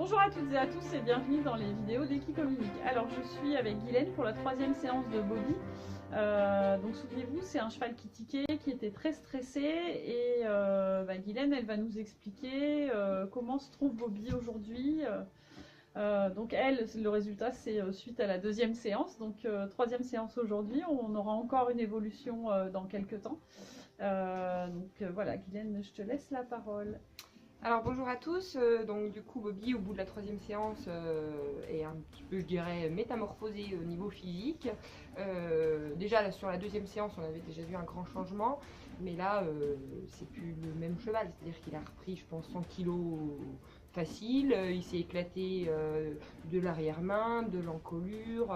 Bonjour à toutes et à tous et bienvenue dans les vidéos d'Equicommunique. Alors je suis avec Guylaine pour la troisième séance de Bobby. Donc souvenez-vous, c'est un cheval qui tiquait, qui était très stressé et Guylaine elle va nous expliquer comment se trouve Bobby aujourd'hui. Donc elle, le résultat c'est suite à la deuxième séance, donc troisième séance aujourd'hui, on aura encore une évolution dans quelques temps. Voilà Guylaine, je te laisse la parole. Alors bonjour à tous, donc du coup Bobby au bout de la troisième séance est un petit peu, je dirais, métamorphosé au niveau physique. Déjà sur la deuxième séance on avait déjà vu un grand changement, mais là c'est plus le même cheval, c'est-à-dire qu'il a repris je pense 100 kilos facile, il s'est éclaté de l'arrière-main, de l'encolure,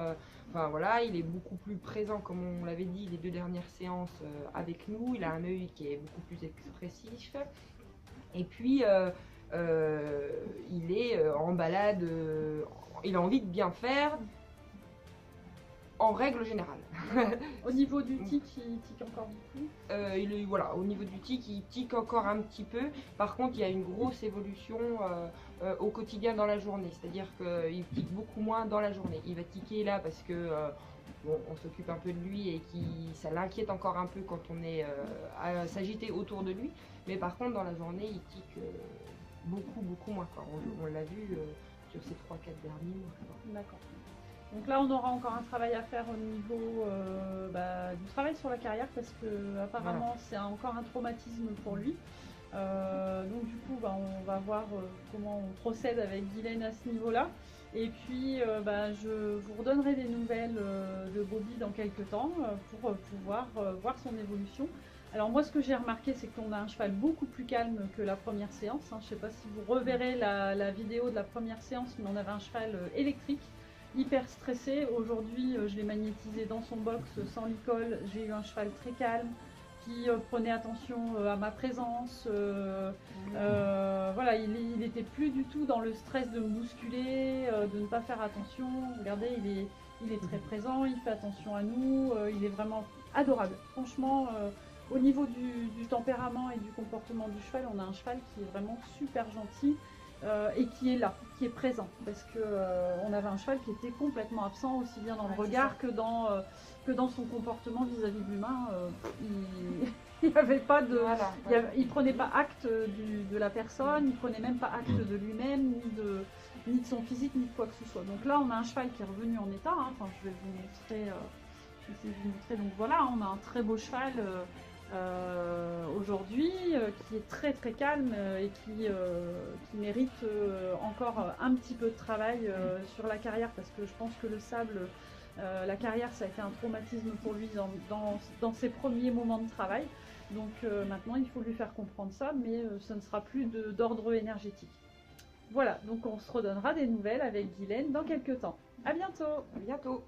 enfin voilà, il est beaucoup plus présent comme on l'avait dit les deux dernières séances avec nous, il a un œil qui est beaucoup plus expressif. Et puis, il est en balade, il a envie de bien faire, en règle générale. Au niveau du tic, il tique encore beaucoup. Voilà, au niveau du tic, il tique encore un petit peu. Par contre, il y a une grosse évolution au quotidien dans la journée. C'est-à-dire qu'il tique beaucoup moins dans la journée. Il va tiquer là parce que bon, on s'occupe un peu de lui et ça l'inquiète encore un peu quand on est à s'agiter autour de lui. Mais par contre, dans la journée, il tique beaucoup moins. On l'a vu sur ces 3-4 derniers mois. D'accord. Donc là, on aura encore un travail à faire au niveau du travail sur la carrière parce que apparemment voilà, c'est encore un traumatisme pour lui. Donc du coup, on va voir comment on procède avec Guylaine à ce niveau-là. Et puis, je vous redonnerai des nouvelles de Bobby dans quelques temps pour pouvoir voir son évolution. Alors moi, ce que j'ai remarqué, c'est qu'on a un cheval beaucoup plus calme que la première séance. Je ne sais pas si vous reverrez la vidéo de la première séance, mais on avait un cheval électrique, hyper stressé. Aujourd'hui, je l'ai magnétisé dans son box sans licol. J'ai eu un cheval très calme qui prenait attention à ma présence. Voilà, il n'était plus du tout dans le stress de me bousculer, de ne pas faire attention. Regardez, il est très présent, il fait attention à nous, il est vraiment adorable. Franchement, au niveau du tempérament et du comportement du cheval, on a un cheval qui est vraiment super gentil. Et qui est là, qui est présent, parce que on avait un cheval qui était complètement absent, aussi bien dans le regard que dans son comportement vis-à-vis de l'humain. Il avait pas de, voilà, il prenait pas acte de la personne, il prenait même pas acte de lui-même, ni de son physique, ni de quoi que ce soit. Donc là, on a un cheval qui est revenu en état. Enfin, je vais vous montrer. Donc voilà, on a un très beau cheval. Aujourd'hui, qui est très très calme et qui mérite encore un petit peu de travail sur la carrière, parce que je pense que le sable, la carrière, ça a été un traumatisme pour lui dans ses premiers moments de travail. Donc maintenant, il faut lui faire comprendre ça, mais ce ne sera plus d'ordre énergétique. Voilà, donc on se redonnera des nouvelles avec Guylaine dans quelques temps. À bientôt. À bientôt.